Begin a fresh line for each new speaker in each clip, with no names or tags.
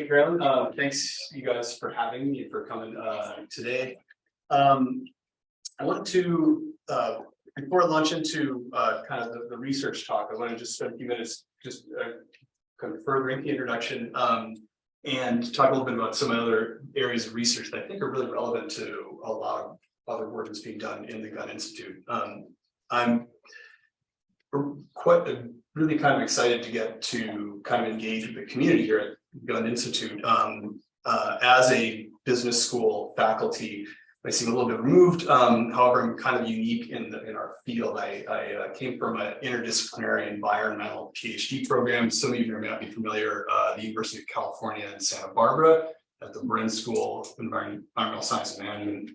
Great, Carolyn. Thanks you guys for having me, for coming today. I want to, before I launch into kind of the research talk, I want to just spend a few minutes just kind of furthering the introduction and talk a little bit about some other areas of research that I think are really relevant to a lot of other work that's being done in the Gun Institute. I'm really kind of excited to get to kind of engage with the community here at Gun Institute. As a business school faculty, I seem a little bit removed. However, I'm kind of unique in our field. I came from an interdisciplinary environmental PhD program. Some of you may not be familiar, the University of California in Santa Barbara at the Bren School of Environmental Science and Management.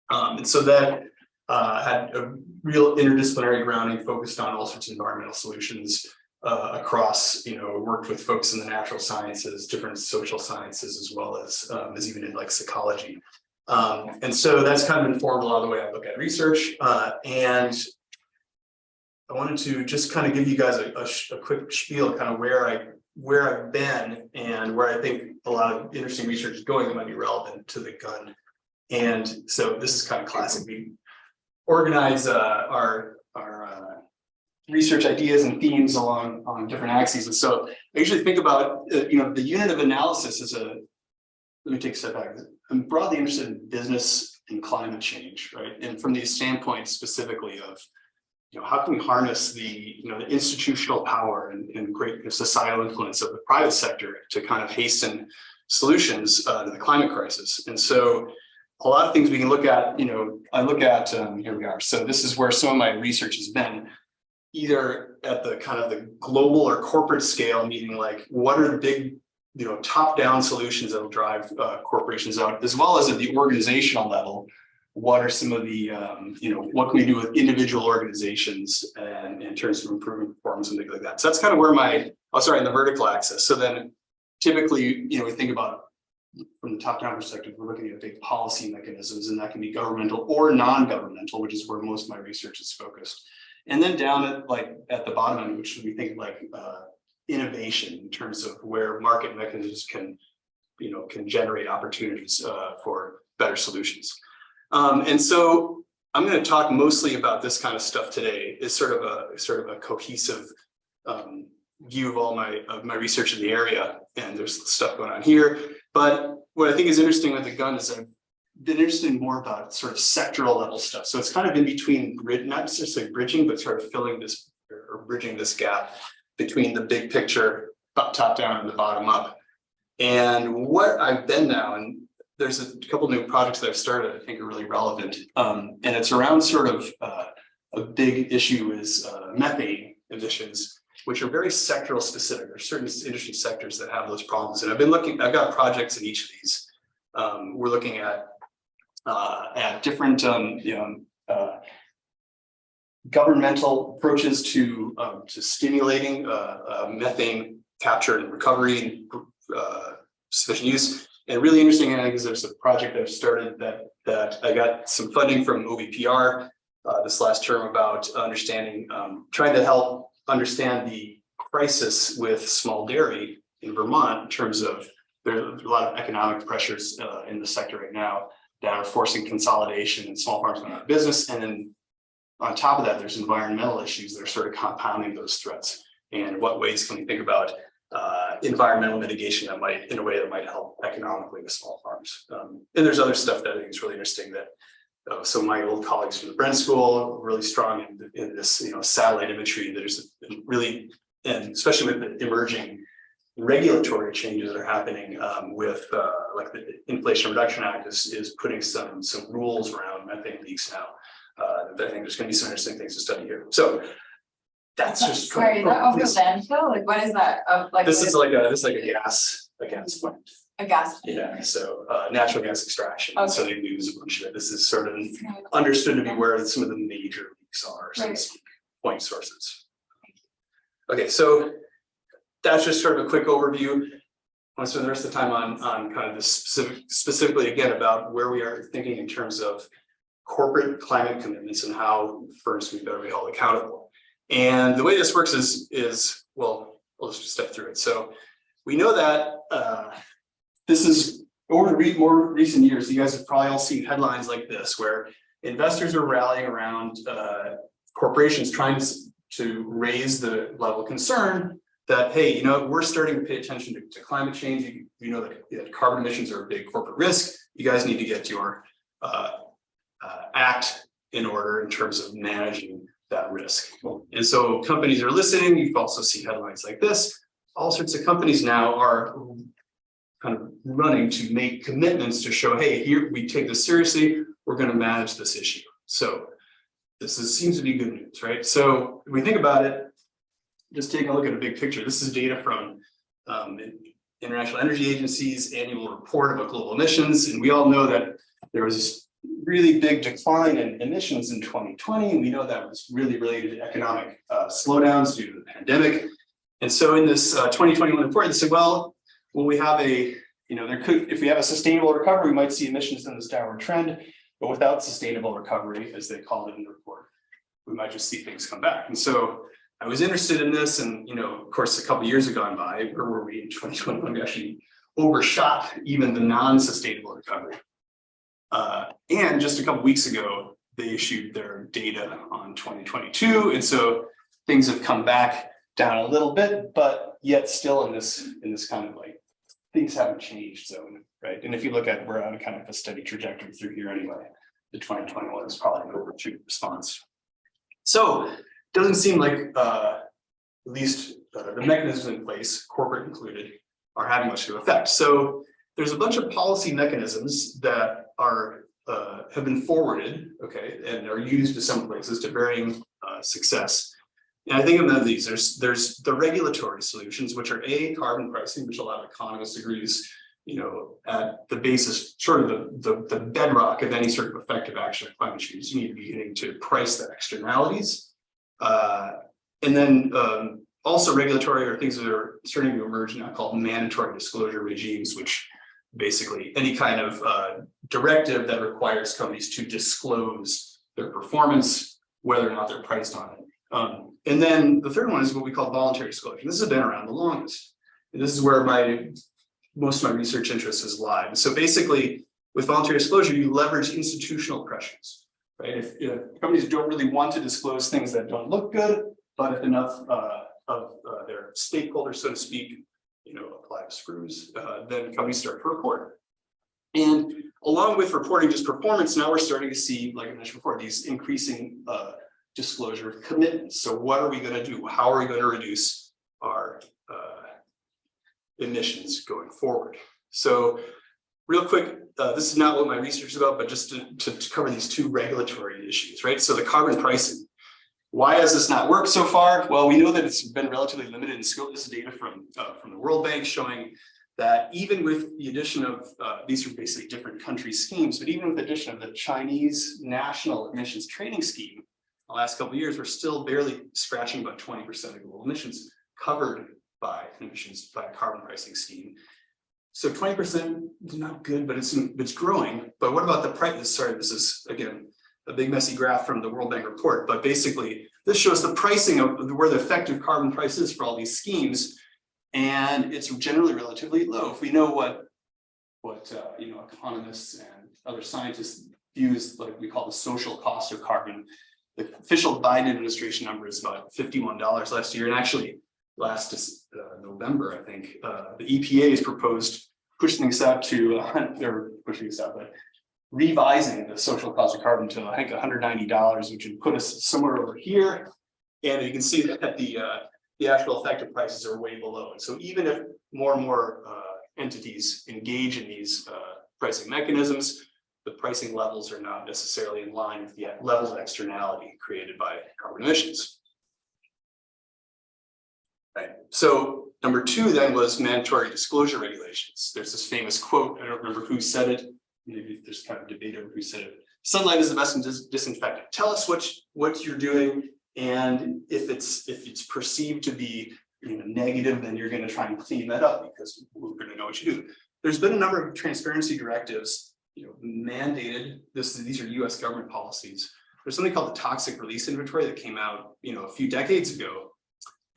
And so that had a real interdisciplinary grounding, focused on all sorts of environmental solutions across, worked with folks in the natural sciences, different social sciences, as well as even in like psychology. And so that's kind of informed a lot of the way I look at research. And I wanted to just kind of give you guys a quick spiel, kind of where I've been and where I think a lot of interesting research is going that might be relevant to the gun. And so this is kind of classic. We organize our research ideas and themes on different axes. And so I usually think about, the unit of analysis is let me take a step back. I'm broadly interested in business and climate change, right? And from these standpoints specifically of, how can we harness the institutional power and great societal influence of the private sector to kind of hasten solutions to the climate crisis. And so a lot of things we can look at, I look at, here we are. So this is where some of my research has been, either at the kind of the global or corporate scale, meaning like what are the big, top-down solutions that will drive corporations out, as well as at the organizational level. What are some of the, what can we do with individual organizations and in terms of improving performance and things like that. So that's kind of where in the vertical axis. So then typically, we think about from the top-down perspective, we're looking at big policy mechanisms, and that can be governmental or non-governmental, which is where most of my research is focused. And then down at the bottom end, which we think like innovation in terms of where market mechanisms can generate opportunities for better solutions. And so I'm going to talk mostly about this kind of stuff today. It's sort of a cohesive view of all my research in the area, and there's stuff going on here. But what I think is interesting with the gun is I've been interested in more about sort of sectoral level stuff. So it's kind of in between not necessarily bridging, but sort of filling this or bridging this gap between the big picture, top down and the bottom up. And what I've been now, and there's a couple new projects that I've started I think are really relevant. And it's around sort of a big issue is methane emissions, which are very sectoral specific. There's certain industry sectors that have those problems. And I've got projects in each of these. We're looking at different governmental approaches to stimulating methane capture and recovery and sufficient use. And really interesting, I think, is there's a project I've started that I got some funding from OVPR this last term about understanding, trying to help understand the crisis with small dairy in Vermont in terms of there's a lot of economic pressures in the sector right now that are forcing consolidation and small farms going out of business. And then on top of that, there's environmental issues that are sort of compounding those threats. And what ways can we think about environmental mitigation in a way that might help economically with small farms. And there's other stuff that I think is really interesting that some of my old colleagues from the Bren School are really strong in this, satellite imagery. There's really, and especially with the emerging regulatory changes that are happening with like the Inflation Reduction Act is putting some rules around methane leaks now. I think there's going to be some interesting things to study here. So that's just
sorry, is that over landfill? Like, what is that?
This is like a gas plant.
A gas plant.
Yeah, so natural gas extraction.
Okay.
So they lose a bunch of it. This is sort of understood to be where some of the major leaks are, so to speak, point sources. Okay, so that's just sort of a quick overview. I want to spend the rest of the time on kind of this specifically again about where we are thinking in terms of corporate climate commitments and how firms can better be held accountable. And the way this works is well, we'll just step through it. So we know that this is over more recent years, you guys have probably all seen headlines like this, where investors are rallying around corporations trying to raise the level of concern that, hey, we're starting to pay attention to climate change. You know that carbon emissions are a big corporate risk. You guys need to get your act in order in terms of managing that risk. And so companies are listening. You've also seen headlines like this. All sorts of companies now are kind of running to make commitments to show, hey, here we take this seriously. We're going to manage this issue. So seems to be good news, right? So if we think about it, just taking a look at a big picture. This is data from International Energy Agency's annual report about global emissions, and we all know that there was this really big decline in emissions in 2020. We know that was really related to economic slowdowns due to the pandemic. And so in this 2021 report, they said, well, we have if we have a sustainable recovery, we might see emissions in this downward trend, but without sustainable recovery, as they called it in the report, we might just see things come back. And so I was interested in this, and of course, a couple of years have gone by. Where were we in 2021? We actually overshot even the non-sustainable recovery. And just a couple of weeks ago, they issued their data on 2022, and so things have come back down a little bit, but yet still in this kind of like things haven't changed zone, right? And if you look at, we're on a kind of a steady trajectory through here anyway. The 2021 is probably an overshoot response. So doesn't seem like at least the mechanisms in place, corporate included, are having much of an effect. So there's a bunch of policy mechanisms that are have been forwarded, okay, and are used in some places to varying success. And I think of these. There's the regulatory solutions, which are carbon pricing, which a lot of economists agrees, at the basis, sort of the bedrock of any sort of effective action on climate change. You need to be beginning to price the externalities. And then also regulatory are things that are starting to emerge now called mandatory disclosure regimes, which basically any kind of directive that requires companies to disclose their performance, whether or not they're priced on it. And then the third one is what we call voluntary disclosure. This has been around the longest. And this is where most of my research interest has lied. So basically, with voluntary disclosure, you leverage institutional pressures, right? If companies don't really want to disclose things that don't look good, but if enough of their stakeholders, so to speak, apply the screws, then companies start to report. And along with reporting just performance, now we're starting to see, like I mentioned before, these increasing disclosure commitments. So what are we going to do? How are we going to reduce our emissions going forward? So real quick, this is not what my research is about, but just to cover these two regulatory issues, right? So the carbon pricing. Why has this not worked so far? Well, we know that it's been relatively limited in scope. This is data from the World Bank showing that even with the addition of, these are basically different country schemes, but even with the addition of the Chinese National Emissions Trading Scheme, the last couple of years, we're still barely scratching about 20% of global emissions covered by a carbon pricing scheme. So 20% is not good, but it's growing. But what about the price? Sorry, this is again a big messy graph from the World Bank report. But basically, this shows the pricing of where the effective carbon price is for all these schemes, and it's generally relatively low. If we know what economists and other scientists use, like we call the social cost of carbon. The official Biden administration number is about $51 last year, and actually last November, I think the EPA has proposed pushing things out to but revising the social cost of carbon to I think $190, which would put us somewhere over here. And you can see that the actual effective prices are way below. And so even if more and more entities engage in these pricing mechanisms, the pricing levels are not necessarily in line with the level of externality created by carbon emissions. Right. So number two then was mandatory disclosure regulations. There's this famous quote, I don't remember who said it, maybe there's kind of debate over who said it. Sunlight is the best disinfectant. Tell us what you're doing, and if it's perceived to be negative, then you're going to try and clean that up because we're going to know what you do. There's been a number of transparency directives mandated. These are US government policies. There's something called the toxic release inventory that came out a few decades ago.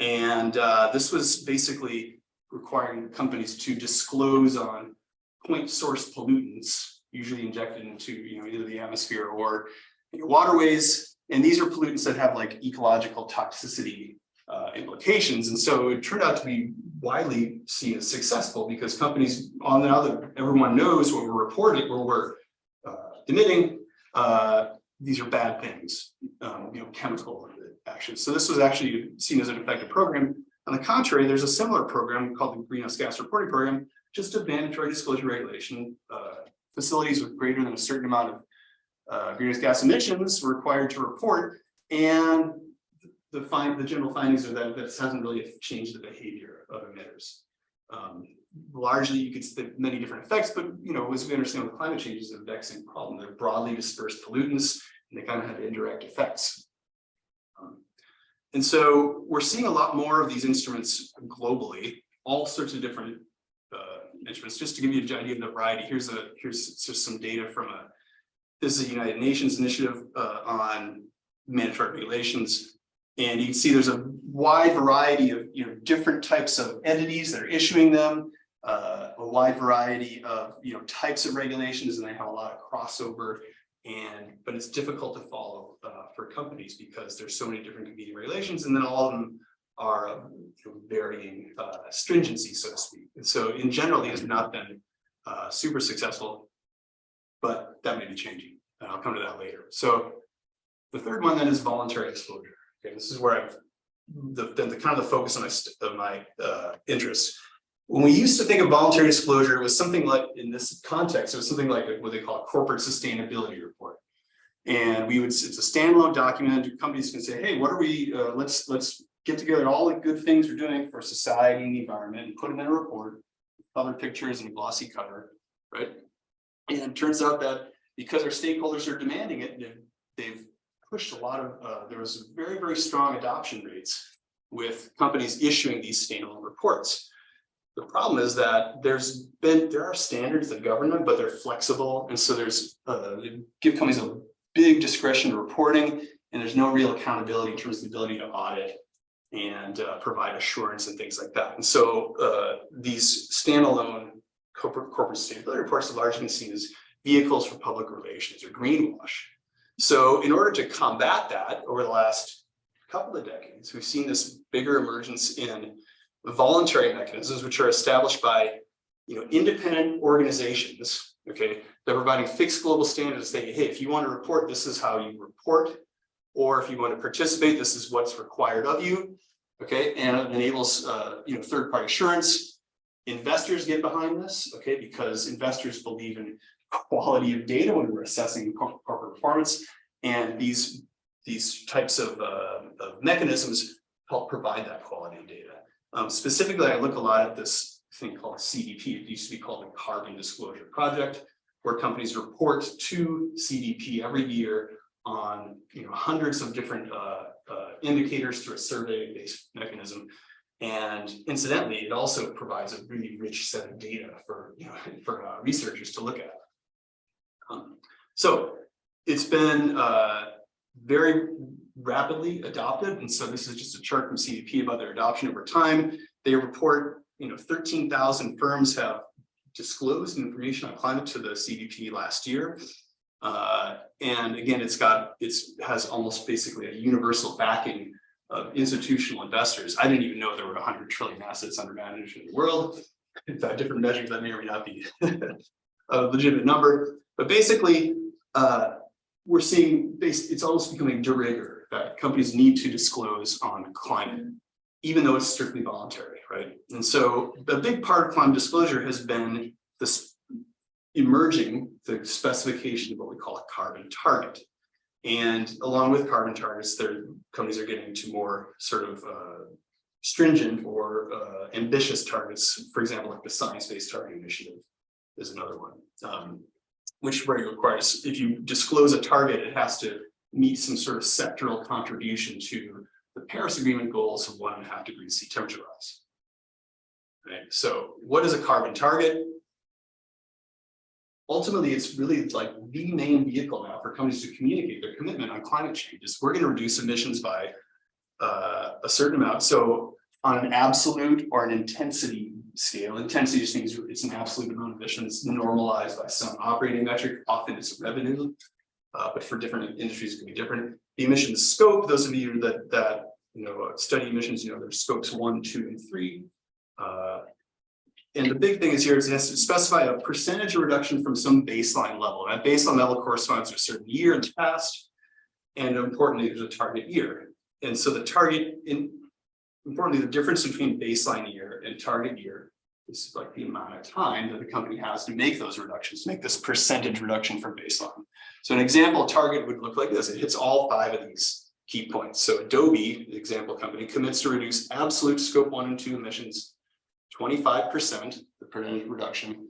And this was basically requiring companies to disclose on point source pollutants, usually injected into either the atmosphere or waterways, and these are pollutants that have like ecological toxicity implications. And so it turned out to be widely seen as successful because companies on now that everyone knows what we're reporting, what we're emitting, these are bad things, chemical actions. So this was actually seen as an effective program. On the contrary, there's a similar program called the Greenhouse Gas Reporting Program, just a mandatory disclosure regulation. Facilities with greater than a certain amount of greenhouse gas emissions were required to report, and the general findings are that this hasn't really changed the behavior of emitters. Largely, you could see many different effects, but as we understand with climate change is a vexing problem. They're broadly dispersed pollutants, and they kind of have indirect effects. And so we're seeing a lot more of these instruments globally, all sorts of different instruments. Just to give you an idea of the variety, here's just some data from this is a United Nations initiative on mandatory regulations. And you can see there's a wide variety of different types of entities that are issuing them, a wide variety of types of regulations, and they have a lot of crossover. But it's difficult to follow for companies because there's so many different competing regulations, and then all of them are of varying stringency, so to speak. And so in general, these have not been super successful, but that may be changing, and I'll come to that later. So the third one then is voluntary disclosure. Okay, this is where I've the kind of the focus of my interest. When we used to think of voluntary disclosure, it was something like, in this context, it was something like what they call a corporate sustainability report. And it's a standalone document. Companies can say, hey, what are we, let's get together all the good things we're doing for society and the environment and put them in a report, color pictures and a glossy cover, right? And it turns out that because our stakeholders are demanding it, they've pushed a lot of, there was very, very strong adoption rates with companies issuing these standalone reports. The problem is that there are standards that govern them, but they're flexible. And so they give companies a big discretion in reporting, and there's no real accountability in terms of the ability to audit and provide assurance and things like that. And so these standalone corporate sustainability reports have largely been seen as vehicles for public relations or greenwash. So in order to combat that over the last couple of decades, we've seen this bigger emergence in voluntary mechanisms, which are established by independent organizations, okay, they're providing fixed global standards saying, hey, if you want to report, this is how you report, or if you want to participate, this is what's required of you, okay, and it enables third-party assurance. Investors get behind this, okay, because investors believe in quality of data when we're assessing corporate performance, and these types of mechanisms help provide that quality of data. Specifically, I look a lot at this thing called CDP. It used to be called the Carbon Disclosure Project, where companies report to CDP every year on hundreds of different indicators through a survey-based mechanism. And incidentally, it also provides a really rich set of data for researchers to look at. So it's been very rapidly adopted, and so this is just a chart from CDP about their adoption over time. They report 13,000 firms have disclosed information on climate to the CDP last year, and again it has almost basically a universal backing of institutional investors. I didn't even know there were 100 trillion assets under management in the world. By different measures, that may or may not be a legitimate number, but basically we're seeing it's almost becoming de rigueur that companies need to disclose on climate, even though it's strictly voluntary, right? And so a big part of climate disclosure has been this emerging the specification of what we call a carbon target. And along with carbon targets, companies are getting to more sort of stringent or ambitious targets. For example, like the Science-Based Target Initiative is another one. Which requires, if you disclose a target, it has to meet some sort of sectoral contribution to the Paris Agreement goals of 1.5 degrees C temperature rise. Right? So what is a carbon target? Ultimately, it's really like the main vehicle now for companies to communicate their commitment on climate change. We're going to reduce emissions by a certain amount. So on an absolute or an intensity scale. Intensity just means it's an absolute amount of emissions normalized by some operating metric. Often it's revenue, but for different industries it can be different. The emissions scope, those of you that study emissions, there's scopes 1, 2, and 3. And the big thing is here is it has to specify a percentage of reduction from some baseline level. That baseline level corresponds to a certain year in the past, and importantly, there's a target year. And so the target, importantly, the difference between baseline year and target year is like the amount of time that the company has to make those reductions, make this percentage reduction from baseline. So an example target would look like this. It hits all 5 of these key points. So Adobe, the example company, commits to reduce absolute scope 1 and 2 emissions 25%, the percentage reduction,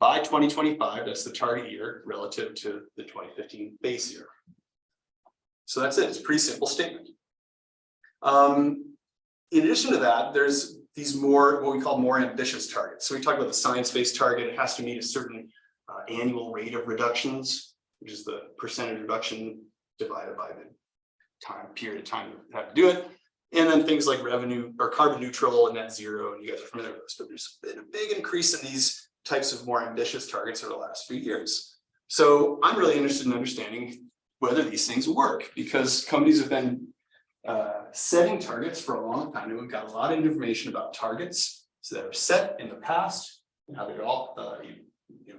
by 2025. That's the target year relative to the 2015 base year. So that's it. It's a pretty simple statement. In addition to that, there's these what we call more ambitious targets. So we talk about the science-based target. It has to meet a certain annual rate of reductions, which is the percentage reduction divided by the period of time you have to do it. And then things like revenue or carbon neutral and net zero, and you guys are familiar with this, but there's been a big increase in these types of more ambitious targets over the last few years. So I'm really interested in understanding whether these things work, because companies have been setting targets for a long time, and we've got a lot of information about targets that are set in the past and how they're all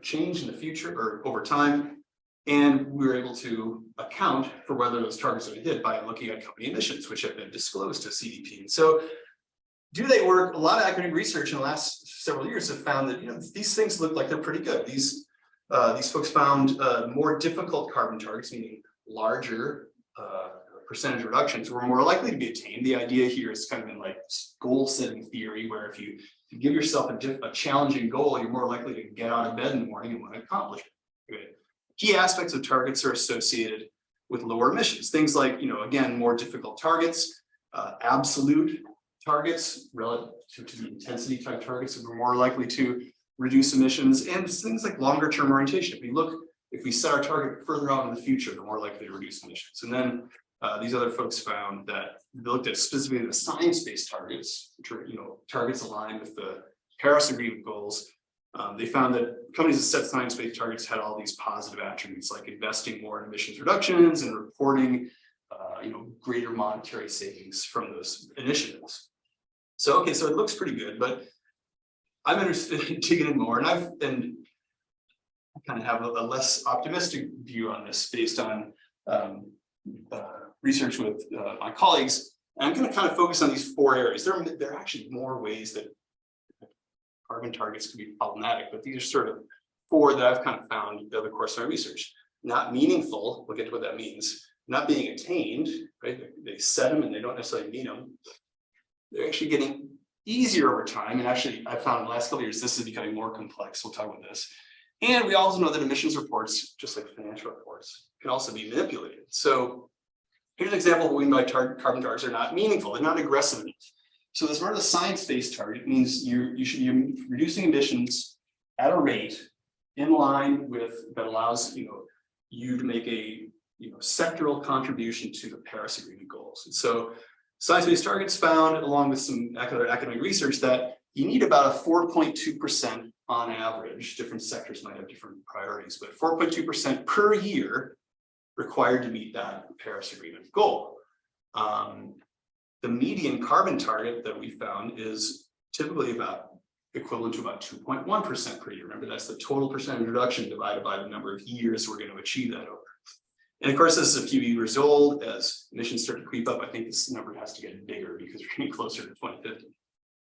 change in the future or over time. And we were able to account for whether those targets have been hit by looking at company emissions, which have been disclosed to CDP. And so, do they work? A lot of academic research in the last several years have found that these things look like they're pretty good. These folks found more difficult carbon targets, meaning larger percentage reductions, were more likely to be attained. The idea here is kind of in like goal setting theory, where if you give yourself a challenging goal, you're more likely to get out of bed in the morning and want to accomplish it. Okay. Key aspects of targets are associated with lower emissions. Things like, again, more difficult targets, absolute targets relative to the intensity type targets that we're more likely to reduce emissions, and things like longer term orientation. If we set our target further out in the future, the more likely to reduce emissions. And then these other folks found that they looked at specifically the science-based targets, which are targets aligned with the Paris Agreement goals. They found that companies that set science-based targets had all these positive attributes, like investing more in emissions reductions and reporting, greater monetary savings from those initiatives. So, okay, so it looks pretty good, but I'm interested in digging in more, and I kind of have a less optimistic view on this based on research with my colleagues. And I'm going to kind of focus on these 4 areas. There are actually more ways that carbon targets can be problematic, but these are sort of 4 that I've kind of found over the course of my research. Not meaningful, we'll get to what that means. Not being attained, right? They set them and they don't necessarily meet them. They're actually getting easier over time. And actually, I found in the last couple of years, this is becoming more complex. We'll talk about this. And we also know that emissions reports, just like financial reports, can also be manipulated. So here's an example of what we mean by carbon targets are not meaningful. They're not aggressive enough. So this part of the science-based target means you should be reducing emissions at a rate in line with that allows you to make a sectoral contribution to the Paris Agreement goals. And so science-based targets found, along with some academic research, that you need about a 4.2% on average. Different sectors might have different priorities, but 4.2% per year required to meet that Paris Agreement goal. The median carbon target that we found is typically about equivalent to about 2.1% per year. Remember, that's the total percentage reduction divided by the number of years we're going to achieve that over. And of course, this is a few years old. As emissions start to creep up, I think this number has to get bigger because we're getting closer to 2050.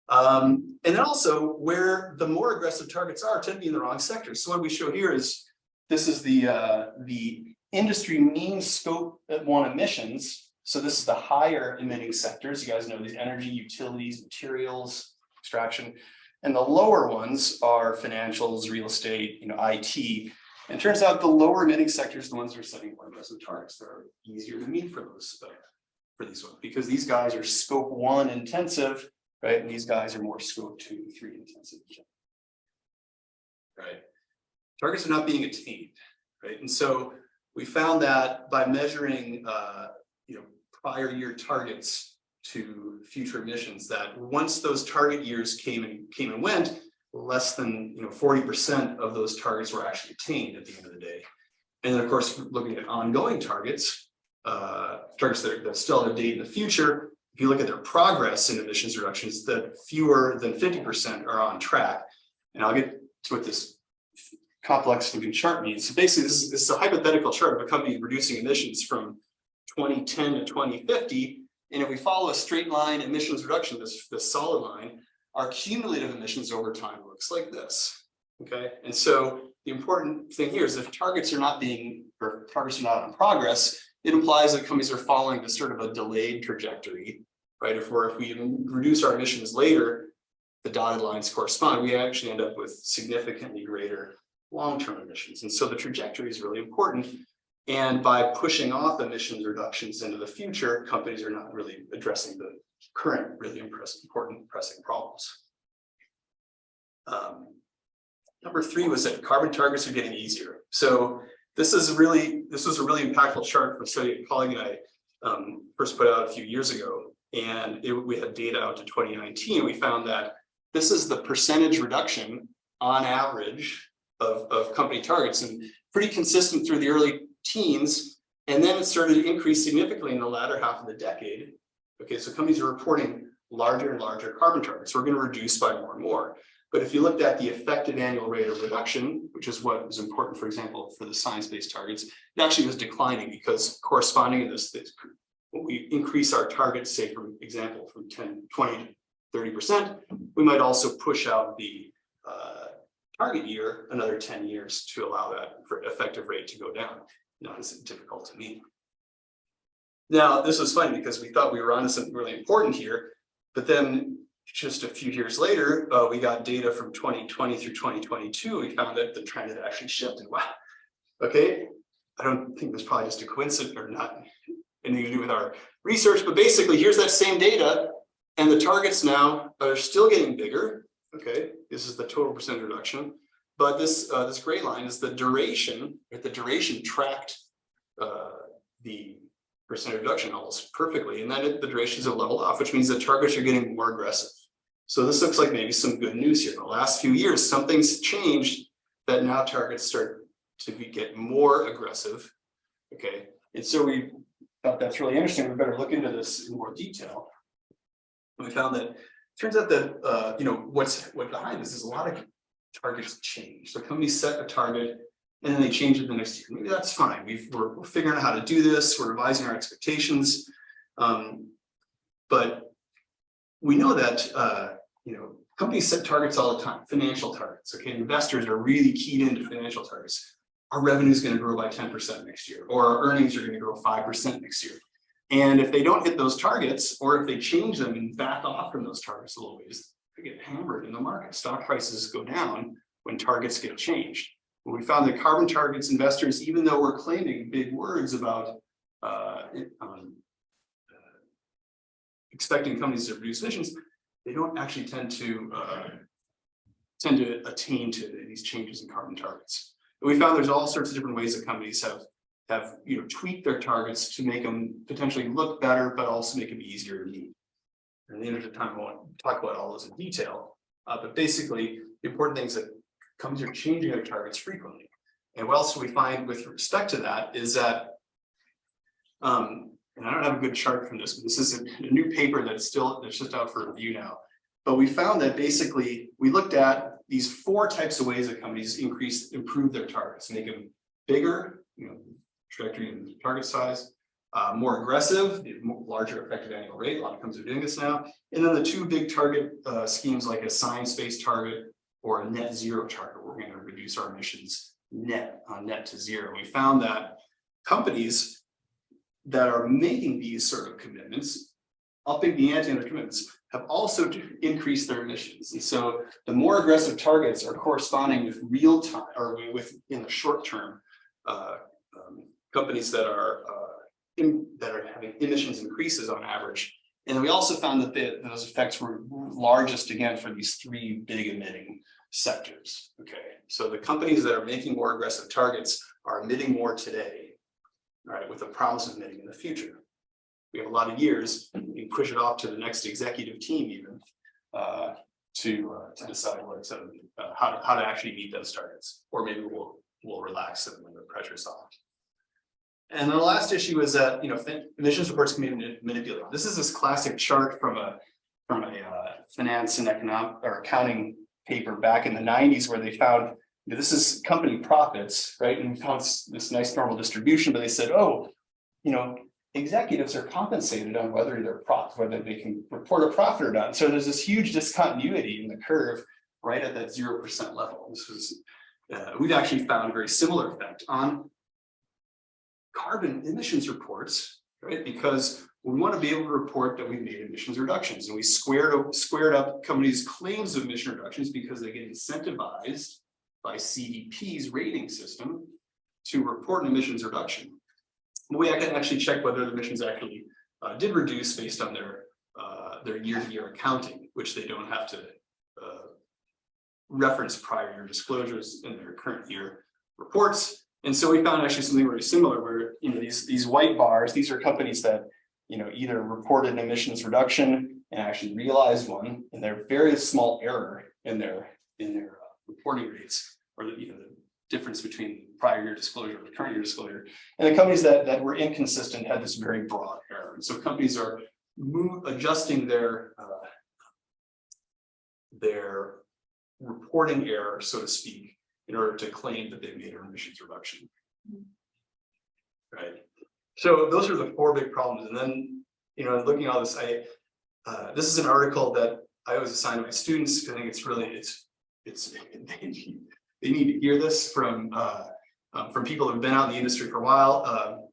And then also, where the more aggressive targets are tend to be in the wrong sectors. So what we show here is this is the industry mean scope 1 emissions. So this is the higher emitting sectors. You guys know these: energy, utilities, materials, extraction. And the lower ones are financials, real estate, IT. And it turns out the lower emitting sectors are the ones that are setting more aggressive targets. They're easier to meet for these ones, because these guys are scope 1 intensive, right? And these guys are more scope 2, 3 intensive, right? Targets are not being attained, right? And so we found that by measuring, prior year targets to future emissions, that once those target years came and went, less than 40% of those targets were actually attained at the end of the day. And then of course, looking at ongoing targets, targets that still have a date in the future, if you look at their progress in emissions reductions, that fewer than 50% are on track. And I'll get to what this complex looking chart means. So basically, this is a hypothetical chart of a company reducing emissions from 2010 to 2050. And if we follow a straight line emissions reduction, this solid line, our cumulative emissions over time looks like this. Okay, and so the important thing here is if targets are not on progress, it implies that companies are following this sort of a delayed trajectory, right? If we reduce our emissions later, the dotted lines correspond, we actually end up with significantly greater long-term emissions. And so the trajectory is really important. And by pushing off emissions reductions into the future, companies are not really addressing the current really important pressing problems. Number 3 was that carbon targets are getting easier. So this was a really impactful chart from a study a colleague and I first put out a few years ago. And we had data out to 2019. We found that this is the percentage reduction on average of company targets, and pretty consistent through the early teens. And then it started to increase significantly in the latter half of the decade. Okay, so companies are reporting larger and larger carbon targets. We're going to reduce by more and more. But if you looked at the effective annual rate of reduction, which is what is important, for example, for the science-based targets, it actually was declining, because corresponding to this, when we increase our targets, say, for example, from 10, 20 to 30%, we might also push out the target year another 10 years to allow that for effective rate to go down. Not as difficult to meet. Now, this was funny because we thought we were onto something really important here, but then just a few years later, we got data from 2020 through 2022. We found that the trend had actually shifted. Wow. Okay. I don't think there's probably just a coincidence or not anything to do with our research, but basically here's that same data, and the targets now are still getting bigger. Okay. This is the total percent reduction, but this gray line is the duration. The duration tracked the percent reduction almost perfectly, and then the durations have leveled off, which means the targets are getting more aggressive. So this looks like maybe some good news here. In the last few years, something's changed that now targets start to get more aggressive. Okay, and so we thought that's really interesting. We better look into this in more detail. And we found that it turns out that what's behind this is a lot of targets change. So companies set a target and then they change it the next year. Maybe that's fine. We're figuring out how to do this. We're revising our expectations, but we know that companies set targets all the time. Financial targets. Okay, investors are really keyed into financial targets. Our revenue is going to grow by 10% next year, or our earnings are going to grow 5% next year. And if they don't hit those targets, or if they change them and back off from those targets a little ways, they get hammered in the market. Stock prices go down when targets get changed. We found that carbon targets investors, even though we're claiming big words about expecting companies to reduce emissions, they don't actually tend to attain to these changes in carbon targets. And we found there's all sorts of different ways that companies have tweaked their targets to make them potentially look better, but also make them easier to meet. And at the end of the time, I won't talk about all those in detail, but basically, the important thing is that companies are changing their targets frequently. And what else we find with respect to that is that, and I don't have a good chart from this, but this is a new paper that's just out for review now. But we found that basically we looked at these 4 types of ways that companies improve their targets, make them bigger, trajectory and target size, more aggressive, larger effective annual rate. A lot of companies are doing this now. And then the 2 big target schemes, like a science-based target or a net zero target, we're going to reduce our emissions net to zero. We found that companies that are making these sort of commitments, upping the ante on their commitments, have also increased their emissions. And so the more aggressive targets are corresponding with real time, or in the short term, companies that are having emissions increases on average. And then we also found that those effects were largest again for these 3 big emitting sectors. Okay, so the companies that are making more aggressive targets are emitting more today, right, with the promise of emitting in the future. we have a lot of years, we can push it off to the next executive team even to decide how to actually meet those targets, or maybe we'll relax them when the pressure's off. And then the last issue is that emissions reports can be manipulated. This is this classic chart from a finance and economic or accounting paper back in the 90s, where they found this is company profits, right? And we found this nice normal distribution, but they said, oh, executives are compensated on whether they can report a profit or not. So there's this huge discontinuity in the curve right at that 0% level. This was we've actually found a very similar effect on carbon emissions reports, right? Because we want to be able to report that we've made emissions reductions, and we squared up companies' claims of emission reductions because they get incentivized by CDP's rating system to report an emissions reduction. But we can actually check whether the emissions actually did reduce based on their year-to-year accounting, which they don't have to reference prior year disclosures in their current year reports. And so we found actually something very similar, where these white bars, these are companies that either reported an emissions reduction and actually realized one, and they're very small error in their reporting rates, or the difference between prior year disclosure and current year disclosure. And the companies that were inconsistent had this very broad error. And so companies are adjusting their reporting error, so to speak, in order to claim that they've made an emissions reduction. Right. So those are the 4 big problems. And then, looking at all this, this is an article that I always assign to my students. I think it's really, they need to hear this from people who've been out in the industry for a while.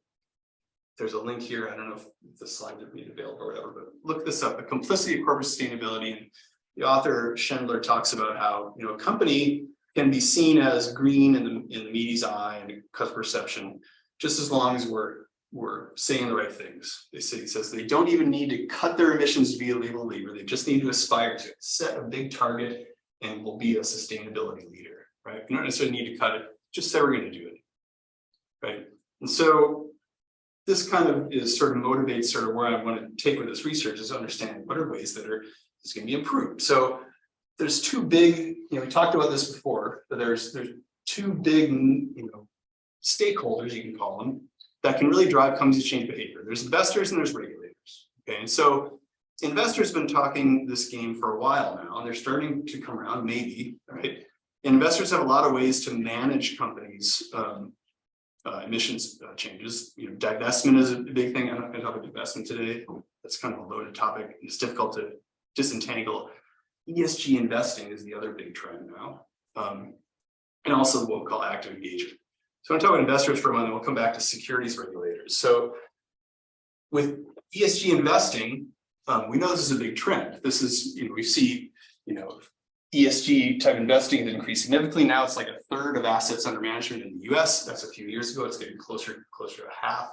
There's a link here. I don't know if the slides are made available or whatever, but look this up: The Complicity of Corporate Sustainability. And the author Schindler talks about how a company can be seen as green in the media's eye and customer perception, just as long as we're saying the right things. He says they don't even need to cut their emissions to be a legal leader. They just need to aspire to it. Set a big target and we'll be a sustainability leader, right? You don't necessarily need to cut it, just say we're going to do it, right? And so this kind of motivates sort of where I want to take with this research, is understanding what are ways that is going to be improved. So there's 2 big, we talked about this before, but there's 2 big, stakeholders, you can call them, that can really drive companies to change behavior. There's investors and there's regulators. Okay, and so investors have been talking this game for a while now, and they're starting to come around, maybe, right? Investors have a lot of ways to manage companies' emissions changes. Divestment is a big thing. I'm not going to talk about divestment today. That's kind of a loaded topic. It's difficult to disentangle. ESG investing is the other big trend now, and also what we call active engagement. So I'm talking about investors for a moment, and we'll come back to securities regulators. So with ESG investing, we know this is a big trend. This is, we see, ESG type investing has increased significantly. Now it's like 1/3 of assets under management in the US. That's a few years ago. It's getting closer to half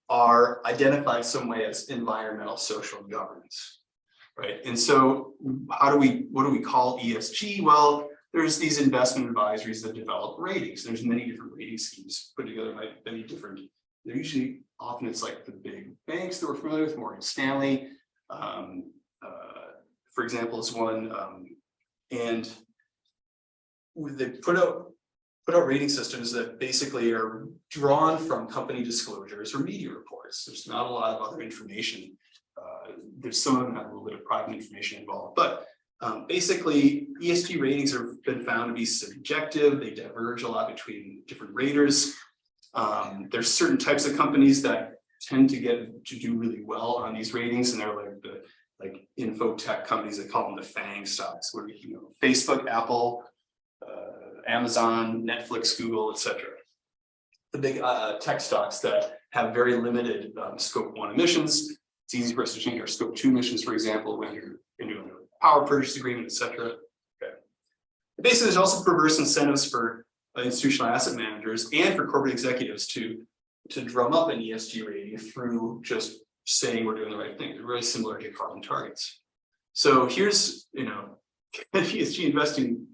are identified some way as environmental, social, and governance, right? And so what do we call ESG? Well, there's these investment advisories that develop ratings. There's many different rating schemes put together by many different. They're usually, often it's like the big banks that we're familiar with, Morgan Stanley, for example, is one. And they put out rating systems that basically are drawn from company disclosures or media reports. There's not a lot of other information. There's some of them have a little bit of private information involved, but basically ESG ratings have been found to be subjective. They diverge a lot between different raters. There's certain types of companies that tend to do really well on these ratings, and they're like info tech companies. They call them the FANG stocks, where Facebook, Apple, Amazon, Netflix, Google, etc. The big tech stocks that have very limited scope 1 emissions. It's easy for us to change our scope 2 emissions, for example, when you're doing a power purchase agreement, etc. Okay. Basically, there's also perverse incentives for institutional asset managers and for corporate executives to drum up an ESG rating through just saying we're doing the right thing. They're very similar to carbon targets. So here's, ESG investing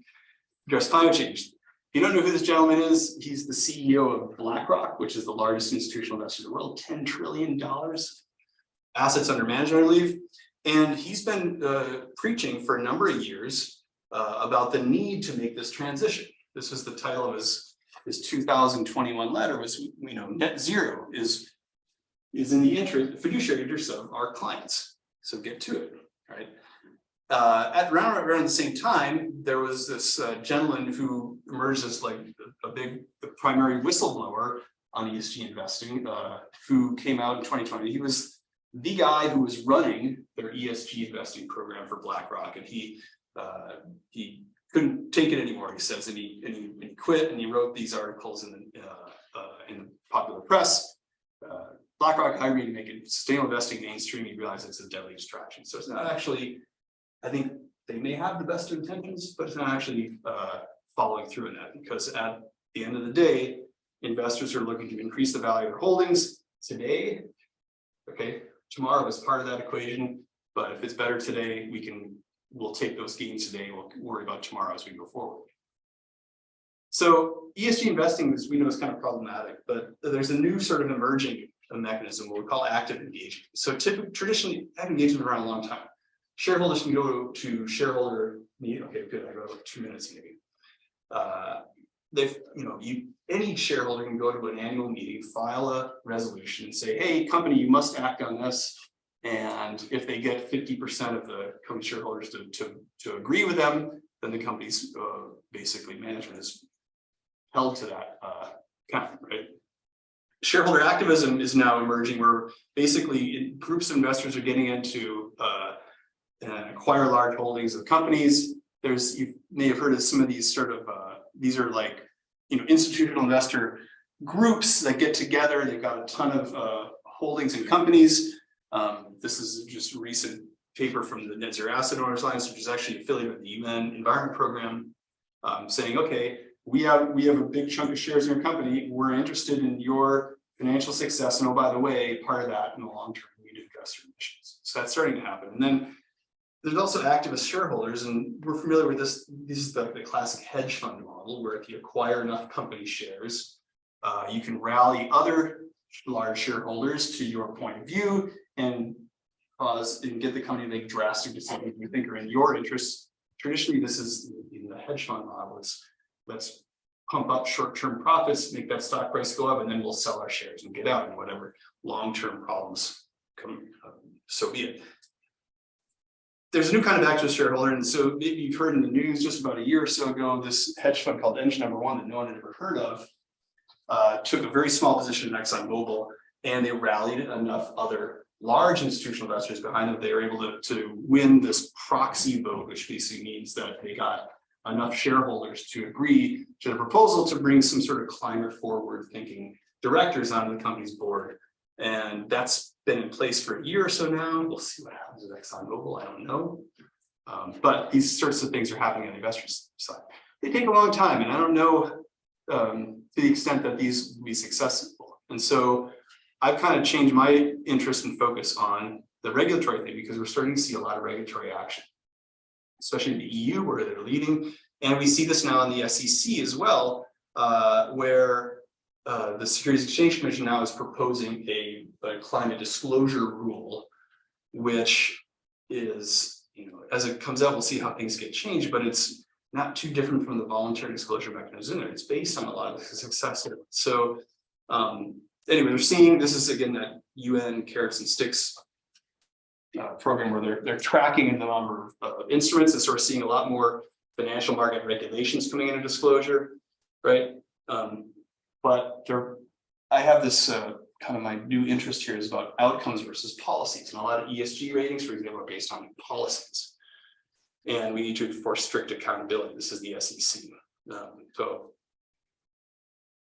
address climate change. If you don't know who this gentleman is, he's the CEO of BlackRock, which is the largest institutional investor in the world, $10 trillion. assets under management, I believe. And he's been preaching for a number of years about the need to make this transition. This was the title of his 2021 letter, was, you know, net zero is in the fiduciary interest of our clients. So get to it, right? At around the same time, there was this gentleman who emerged as like the primary whistleblower on ESG investing, who came out in 2020. He was the guy who was running their ESG investing program for BlackRock, and he couldn't take it anymore, he says, and he quit, and he wrote these articles in the popular press. BlackRock hired me to make it sustainable investing mainstream. He realized it's a deadly distraction. So it's not actually, I think they may have the best intentions, but it's not actually following through in that, because at the end of the day, investors are looking to increase the value of their holdings today. Okay, tomorrow is part of that equation, but if it's better today, we'll take those gains today. We'll worry about tomorrow as we go forward. So ESG investing, as we know, is kind of problematic, but there's a new sort of emerging mechanism, what we call active engagement. So traditionally, active engagement around a long time. Shareholders can go to shareholder meeting. Okay, good. I got like 2 minutes maybe. Any shareholder can go to an annual meeting, file a resolution, and say, "Hey, company, you must act on this." And if they get 50% of the company shareholders to agree with them, then the company's basically management is held to that count, right? Shareholder activism is now emerging, where basically groups of investors are getting into acquire large holdings of companies. You may have heard of some of these sort of these are like, you know, institutional investor groups that get together. They've got a ton of holdings in companies. This is just a recent paper from the Net Zero Asset Owners Alliance, which is actually affiliated with the UN Environment Program, saying, okay, we have a big chunk of shares in your company. We're interested in your financial success, and oh, by the way, part of that in the long term, we do address your emissions. So that's starting to happen. And then there's also activist shareholders, and we're familiar with this. This is the classic hedge fund model, where if you acquire enough company shares, you can rally other large shareholders to your point of view and get the company to make drastic decisions you think are in your interests. Traditionally, this is in the hedge fund model. Let's pump up short-term profits, make that stock price go up, and then we'll sell our shares and get out, and whatever long-term problems come, so be it. There's a new kind of activist shareholder, and so maybe you've heard in the news just about a year or so ago, this hedge fund called Engine Number One that no one had ever heard of took a very small position in ExxonMobil, and they rallied enough other large institutional investors behind them. They were able to win this proxy vote, which basically means that they got enough shareholders to agree to the proposal to bring some sort of climate forward thinking directors onto the company's board. And that's been in place for a year or so now. We'll see what happens with ExxonMobil. I don't know. But these sorts of things are happening on the investors' side. They take a long time, and I don't know to the extent that these will be successful. And so I've kind of changed my interest and focus on the regulatory thing, because we're starting to see a lot of regulatory action, especially in the EU, where they're leading. And we see this now in the SEC as well, where the Securities Exchange Commission now is proposing a climate disclosure rule, which is, you know, as it comes out, we'll see how things get changed, but it's not too different from the voluntary disclosure mechanism in there. It's based on a lot of the success. So anyway, we're seeing, this is again that UN carrots and sticks program where they're tracking the number of instruments, and sort of seeing a lot more financial market regulations coming into disclosure, right? But I have this kind of my new interest here is about outcomes versus policies, and a lot of ESG ratings, for example, are based on policies, and we need to enforce strict accountability. This is the SEC. So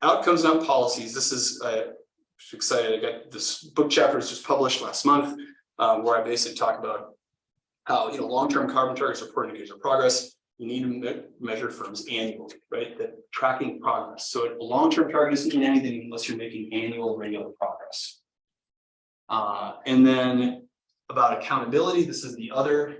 outcomes, not policies. This is excited. I got this book chapter was just published last month, where I basically talk about how, you know, long-term carbon targets are important indicators of progress. You need to measure firms annually, right? That tracking progress. So a long-term target doesn't mean anything unless you're making annual regular progress. And then about accountability, this is the other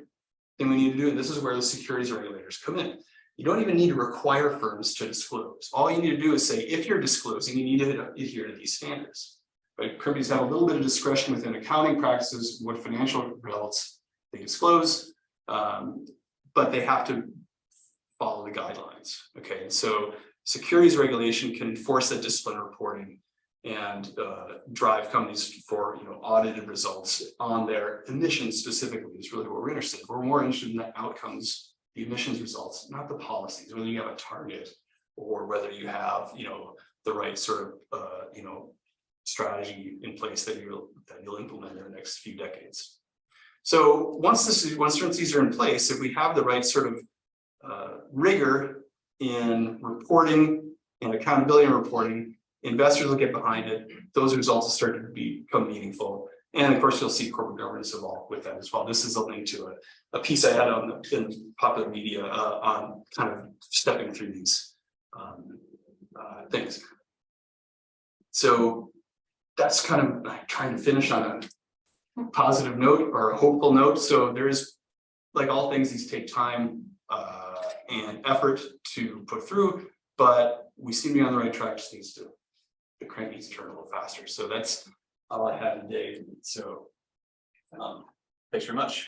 thing we need to do, and this is where the securities regulators come in. You don't even need to require firms to disclose. All you need to do is say, if you're disclosing, you need to adhere to these standards. Right, companies have a little bit of discretion within accounting practices, what financial results they disclose, but they have to follow the guidelines. Okay, so securities regulation can enforce that discipline reporting and drive companies for audited results on their emissions specifically is really what we're interested in. We're more interested in the outcomes, the emissions results, not the policies, whether you have a target or whether you have the right sort of strategy in place that you'll implement in the next few decades. So once these are in place, if we have the right sort of rigor in reporting and accountability in reporting, investors will get behind it. Those results will start to become meaningful. And of course, you'll see corporate governance evolve with that as well. This is a link to a piece I had in popular media on kind of stepping through these things. So that's kind of trying to finish on a positive note or a hopeful note. So there is, like all things, these take time and effort to put through, but we seem to be on the right track. Just needs to, the crank needs to turn a little faster. So that's all I have today. So thanks very much.